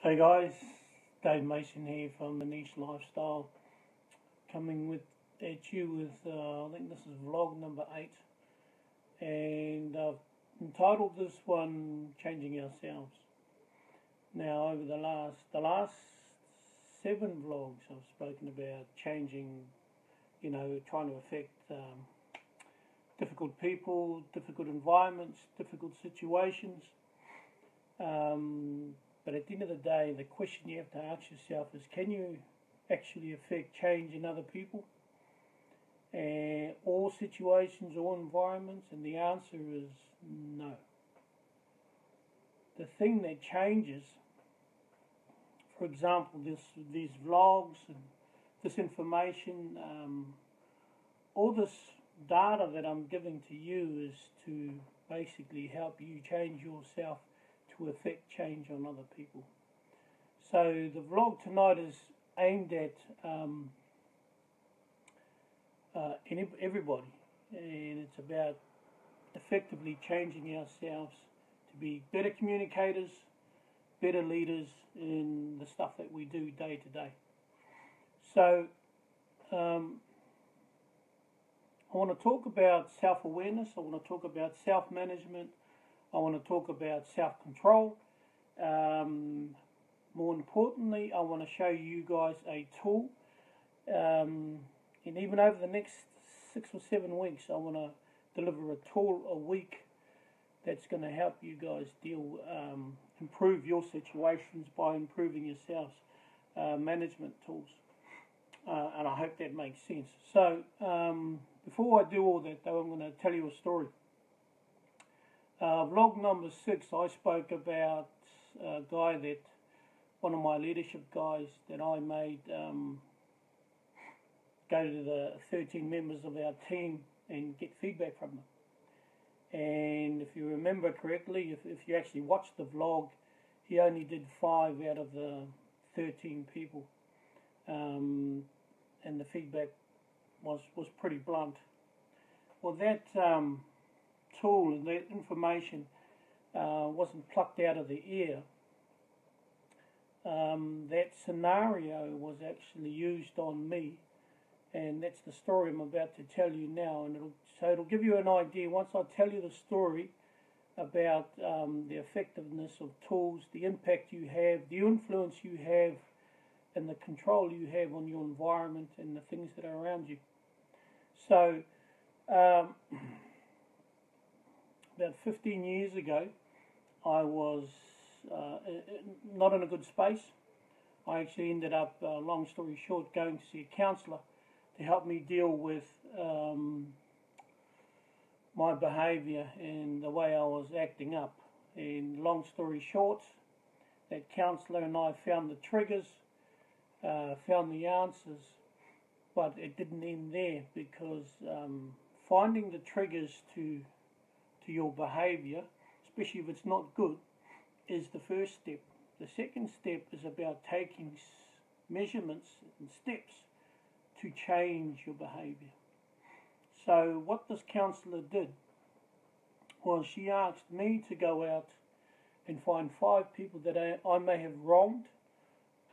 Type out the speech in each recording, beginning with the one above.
Hey guys, Dave Mason here from the Niche Lifestyle, coming at you with I think this is vlog number 8, and I've entitled this one "Changing Ourselves." Now, over the last 7 vlogs, I've spoken about changing, trying to affect difficult people, difficult environments, difficult situations. But at the end of the day, the question you have to ask yourself is, can you actually affect change in other people, all situations, all environments? And the answer is no. The thing that changes, for example, these vlogs and this information, all this data that I'm giving to you is to basically help you change yourself to affect change on other people. So the vlog tonight is aimed at everybody, and it's about effectively changing ourselves to be better communicators, better leaders in the stuff that we do day to day. So I want to talk about self-awareness, I want to talk about self-management, I want to talk about self-control. More importantly, I want to show you guys a tool. And even over the next 6 or 7 weeks, I want to deliver a tool a week that's going to help you guys improve your situations by improving yourselves. Management tools. And I hope that makes sense. So, before I do all that, though, I'm going to tell you a story. Vlog number 6, I spoke about a guy that, one of my leadership guys that I made go to the 13 members of our team and get feedback from them. And if you remember correctly, if you actually watched the vlog, he only did 5 out of the 13 people. And the feedback was pretty blunt. Well, that tool and that information wasn't plucked out of the air. That scenario was actually used on me, and that's the story I'm about to tell you now. And it'll give you an idea, once I tell you the story, about the effectiveness of tools, the impact you have, the influence you have, and the control you have on your environment and the things that are around you. So, about 15 years ago, I was not in a good space. I actually ended up, long story short, going to see a counsellor to help me deal with my behaviour and the way I was acting up. And long story short, that counsellor and I found the triggers, found the answers, but it didn't end there, because finding the triggers to your behaviour, especially if it's not good, is the first step. The second step is about taking measurements and steps to change your behaviour. So what this counsellor did was she asked me to go out and find 5 people that I may have wronged,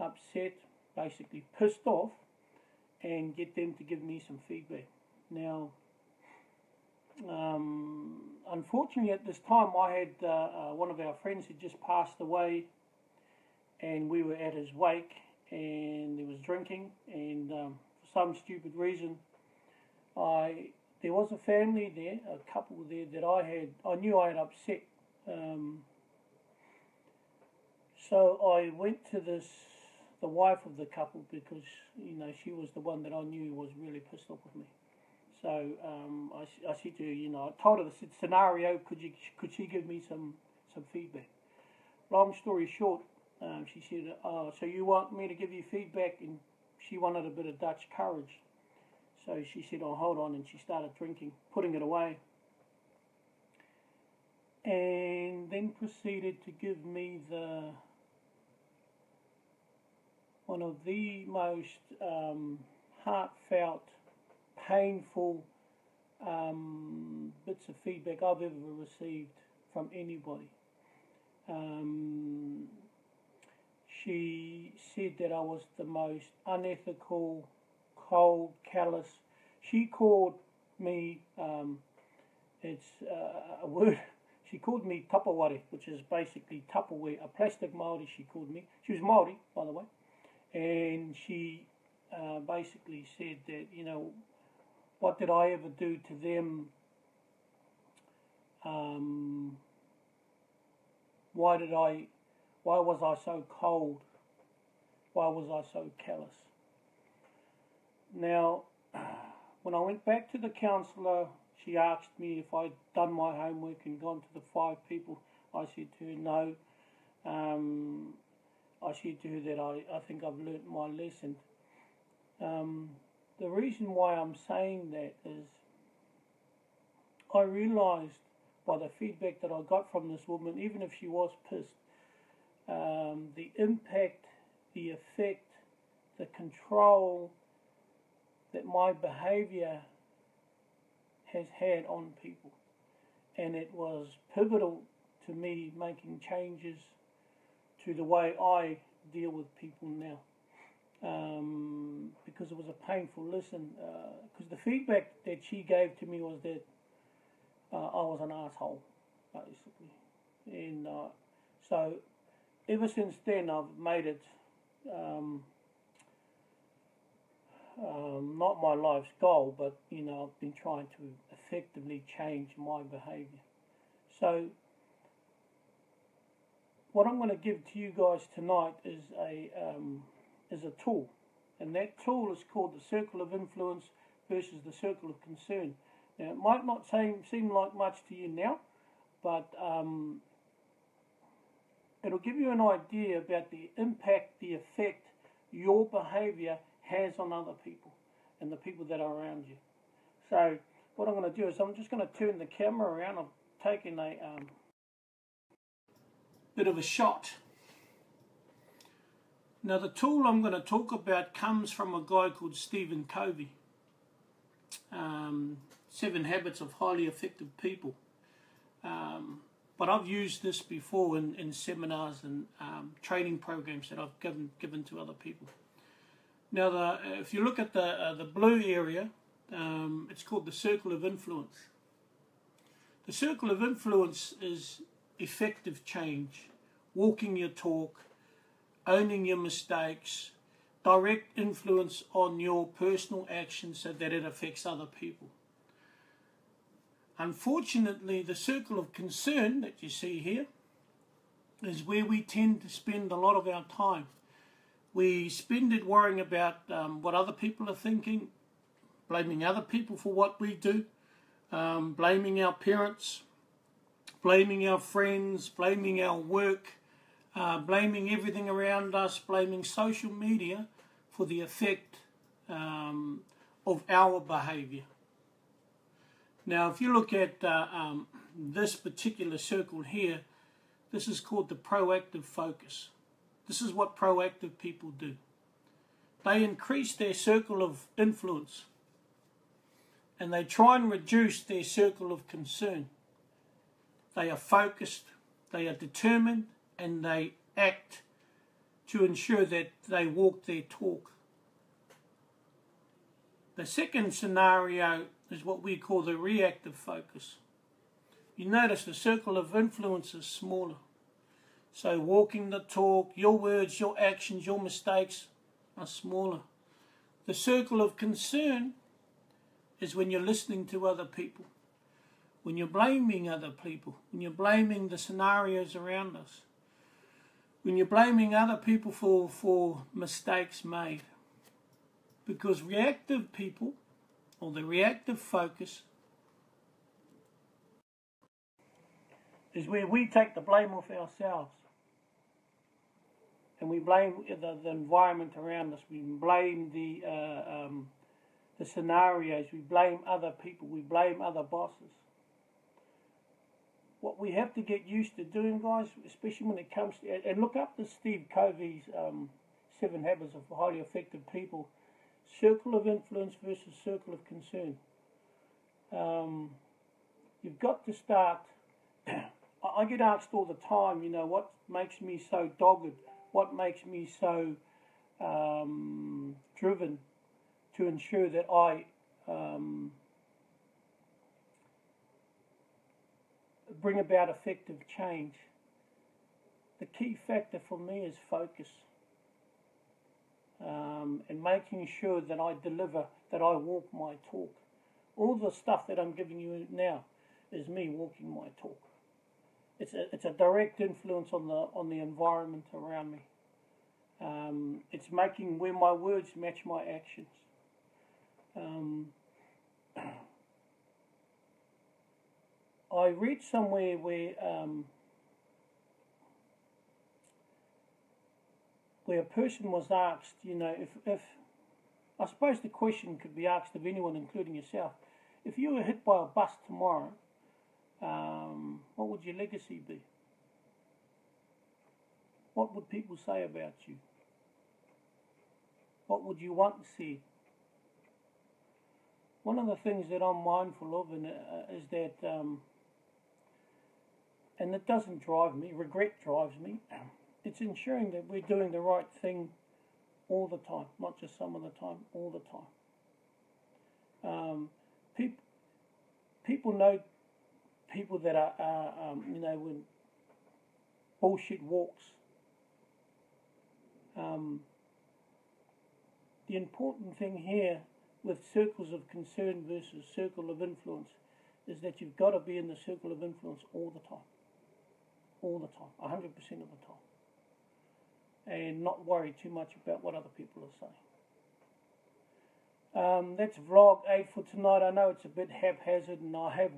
upset, basically pissed off, and get them to give me some feedback. Now, unfortunately at this time I had one of our friends had just passed away, and we were at his wake, and there was drinking, and for some stupid reason there was a family there, a couple there that I knew I had upset. So I went to the wife of the couple, because she was the one that I knew was really pissed off with me. So I said to her, I told her the scenario, could she give me some feedback? Long story short, she said, "Oh, so you want me to give you feedback?" And she wanted a bit of Dutch courage. So she said, "Oh, hold on," and she started drinking, putting it away, and then proceeded to give me one of the most heartfelt, painful bits of feedback I've ever received from anybody. she said that I was the most unethical, cold, callous. She called me, it's a word, she called me tapaware, which is basically Tupperware, a plastic Māori she called me. She was Māori, by the way. And she basically said that, you know, what did I ever do to them? Why was I so cold? Why was I so callous? Now, when I went back to the counsellor, she asked me if I'd done my homework and gone to the 5 people. I said to her, no. I said to her that I think I've learnt my lesson. The reason why I'm saying that is I realised by the feedback that I got from this woman, even if she was pissed, the impact, the effect, the control that my behaviour has had on people. And it was pivotal to me making changes to the way I deal with people now. Because it was a painful listen. Because the feedback that she gave to me was that I was an asshole, basically. And so ever since then I've made it not my life's goal, but you know, I've been trying to effectively change my behaviour. So what I'm going to give to you guys tonight is a tool, and that tool is called the circle of influence versus the circle of concern. Now, it might not seem like much to you now, but it'll give you an idea about the impact, the effect your behaviour has on other people and the people that are around you. So what I'm going to do is I'm just going to turn the camera around. I've taken a bit of a shot. Now the tool I'm going to talk about comes from a guy called Stephen Covey. 7 Habits of Highly Effective People. But I've used this before in seminars and training programs that I've given to other people. Now, if you look at the blue area, it's called the circle of influence. The circle of influence is effective change, walking your talk, owning your mistakes, direct influence on your personal actions so that it affects other people. Unfortunately, the circle of concern that you see here is where we tend to spend a lot of our time. We spend it worrying about what other people are thinking, blaming other people for what we do, blaming our parents, blaming our friends, blaming our work, blaming everything around us, blaming social media for the effect of our behaviour. Now, if you look at this particular circle here, this is called the proactive focus. This is what proactive people do. They increase their circle of influence and they try and reduce their circle of concern. They are focused, they are determined, and they act to ensure that they walk their talk. The second scenario is what we call the reactive focus. You notice the circle of influence is smaller. So walking the talk, your words, your actions, your mistakes are smaller. The circle of concern is when you're listening to other people, when you're blaming other people, when you're blaming the scenarios around us, when you're blaming other people for mistakes made. Because reactive people, or the reactive focus, is where we take the blame off ourselves. And we blame the environment around us. We blame the scenarios. We blame other people. We blame other bosses. What we have to get used to doing, guys, especially when it comes to, and look up the Steve Covey's 7 Habits of Highly Effective People, circle of influence versus circle of concern. You've got to start. I get asked all the time, you know, what makes me so dogged? what makes me so driven to ensure that I bring about effective change. The key factor for me is focus, and making sure that I deliver, that I walk my talk. All the stuff that I'm giving you now is me walking my talk. It's a direct influence on the environment around me. It's making where my words match my actions. I read somewhere where a person was asked, if I suppose the question could be asked of anyone, including yourself, if you were hit by a bus tomorrow, what would your legacy be? What would people say about you? What would you want to see? One of the things that I'm mindful of is that, and it doesn't drive me, regret drives me, it's ensuring that we're doing the right thing all the time, not just some of the time, all the time. People know people that are, when bullshit walks. The important thing here with circles of concern versus circle of influence is that you've got to be in the circle of influence all the time. All the time, 100% of the time. And not worry too much about what other people are saying. That's vlog 8 for tonight. I know it's a bit haphazard, and I have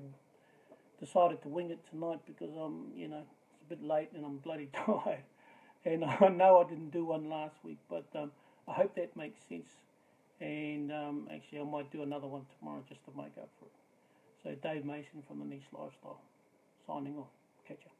decided to wing it tonight because it's a bit late and I'm bloody tired. And I know I didn't do one last week, but I hope that makes sense. And actually I might do another one tomorrow just to make up for it. So Dave Mason from the Niche Lifestyle, signing off. Catch ya.